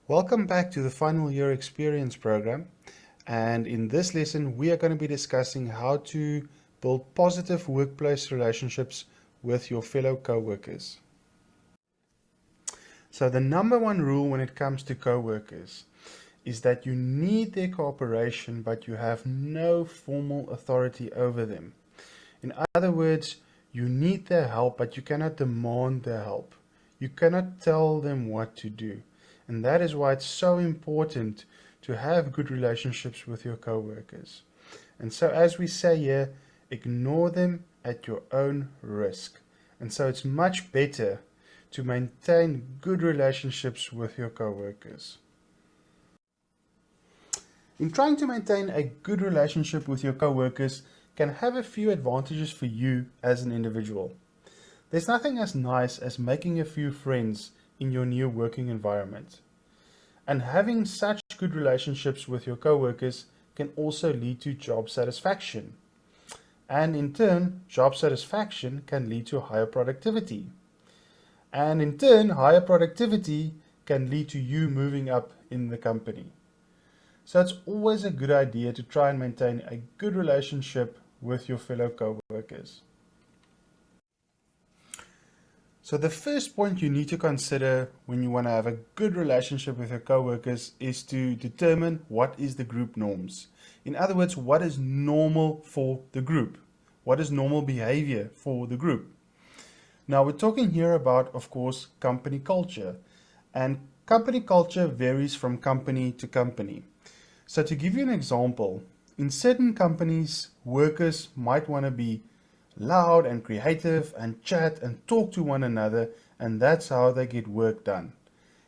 Welcome back to the Final Year Experience program. And in this lesson, we are going to be discussing how to build positive workplace relationships with your fellow co-workers. So the number one rule when it comes to co-workers is that you need their cooperation, but you have no formal authority over them. In other words, you need their help, but you cannot demand their help. You cannot tell them what to do. And that is why it's so important to have good relationships with your coworkers. And so, as we say here, ignore them at your own risk. And so, it's much better to maintain good relationships with your coworkers. In trying to maintain a good relationship with your coworkers can have a few advantages for you as an individual. There's nothing as nice as making a few friends in your new working environment. And having such good relationships with your coworkers can also lead to job satisfaction. And in turn, job satisfaction can lead to higher productivity. And in turn, higher productivity can lead to you moving up in the company. So it's always a good idea to try and maintain a good relationship with your fellow co-workers. So the first point you need to consider when you want to have a good relationship with your co-workers is to determine what is the group norms. In other words, what is normal for the group? What is normal behavior for the group? Now we're talking here about, of course, company culture. And company culture varies from company to company. So to give you an example, in certain companies, workers might want to be loud and creative and chat and talk to one another, and that's how they get work done.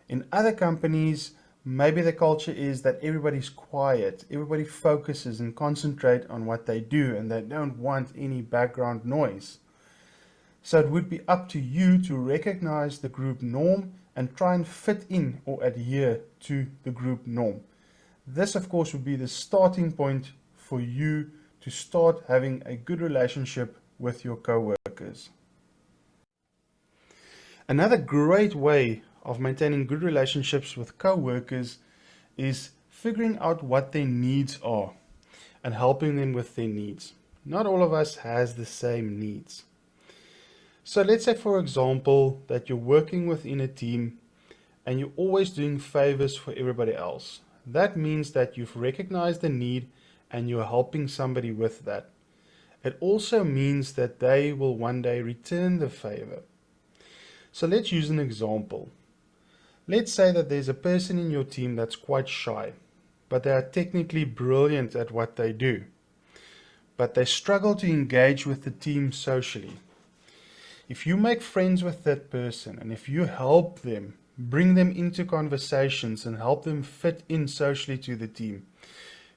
In other companies, maybe the culture is that everybody's quiet, everybody focuses and concentrate on what they do, and they don't want any background noise. So it would be up to you to recognize the group norm and try and fit in or adhere to the group norm. This, of course, would be the starting point for you to start having a good relationship with your co-workers. Another great way of maintaining good relationships with co-workers is figuring out what their needs are and helping them with their needs. Not all of us has the same needs. So let's say, for example, that you're working within a team and you're always doing favors for everybody else. That means that you've recognized the need and you're helping somebody with that. It also means that they will one day return the favor. So let's use an example. Let's say that there's a person in your team that's quite shy, but they are technically brilliant at what they do. But they struggle to engage with the team socially. If you make friends with that person and if you help them, bring them into conversations and help them fit in socially to the team,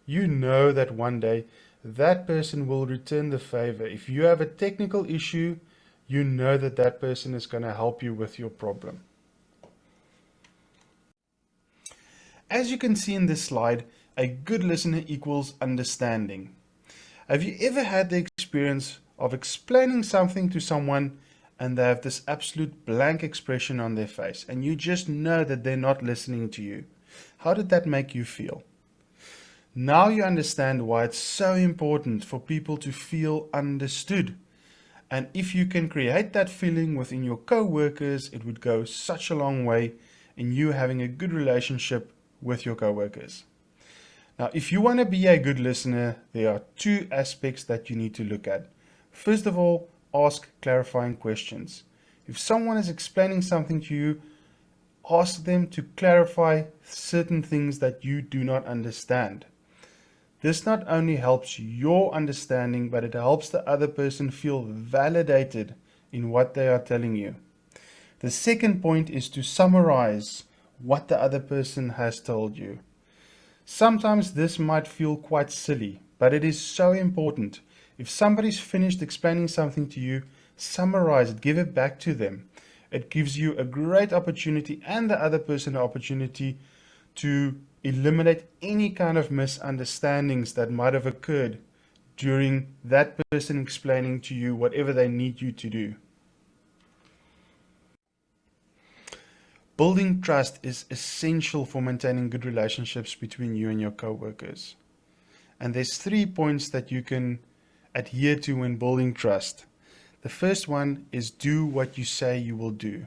you know that one day that person will return the favor. If you have a technical issue, you know that that person is going to help you with your problem. As you can see in this slide, a good listener equals understanding. Have you ever had the experience of explaining something to someone and they have this absolute blank expression on their face and you just know that they're not listening to you? How did that make you feel? Now you understand why it's so important for people to feel understood. And if you can create that feeling within your co-workers, it would go such a long way in you having a good relationship with your co-workers. Now, if you want to be a good listener, there are two aspects that you need to look at. First of all, ask clarifying questions. If someone is explaining something to you, ask them to clarify certain things that you do not understand. This not only helps your understanding, but it helps the other person feel validated in what they are telling you. The second point is to summarize what the other person has told you. Sometimes this might feel quite silly, but it is so important. If somebody's finished explaining something to you, summarize it, give it back to them. It gives you a great opportunity and the other person an opportunity to eliminate any kind of misunderstandings that might have occurred during that person explaining to you whatever they need you to do. Building trust is essential for maintaining good relationships between you and your coworkers. And there's 3 points that you can adhere to when building trust. The first one is do what you say you will do.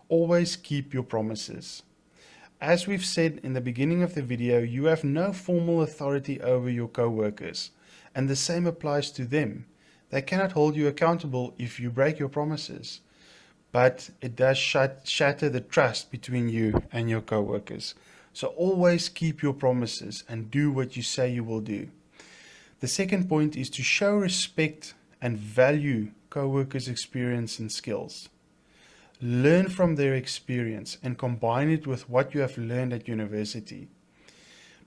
Always keep your promises. As we've said in the beginning of the video, you have no formal authority over your coworkers, and the same applies to them. They cannot hold you accountable if you break your promises, but it does shatter the trust between you and your coworkers. So always keep your promises and do what you say you will do. The second point is to show respect and value coworkers' experience and skills. Learn from their experience and combine it with what you have learned at university.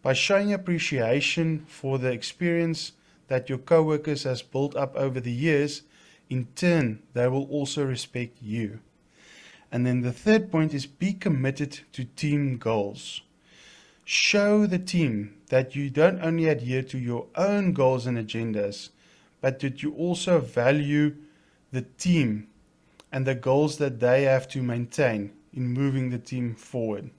By showing appreciation for the experience that your coworkers has built up over the years, in turn, they will also respect you. And then the third point is be committed to team goals. Show the team that you don't only adhere to your own goals and agendas, but that you also value the team and the goals that they have to maintain in moving the team forward.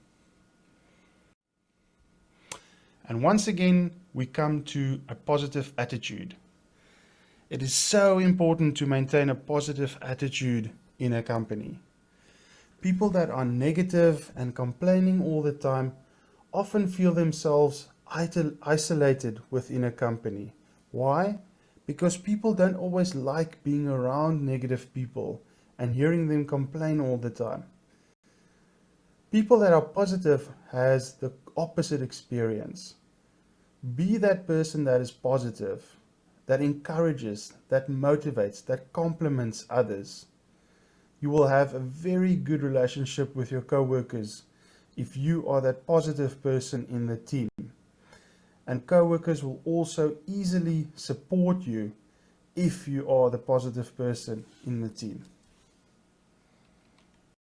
And once again, we come to a positive attitude. It is so important to maintain a positive attitude in a company. People that are negative and complaining all the time often feel themselves isolated within a company. Why? Because people don't always like being around negative people and hearing them complain all the time. People that are positive has the opposite experience. Be that person that is positive, that encourages, that motivates, that compliments others. You will have a very good relationship with your coworkers if you are that positive person in the team. And coworkers will also easily support you if you are the positive person in the team.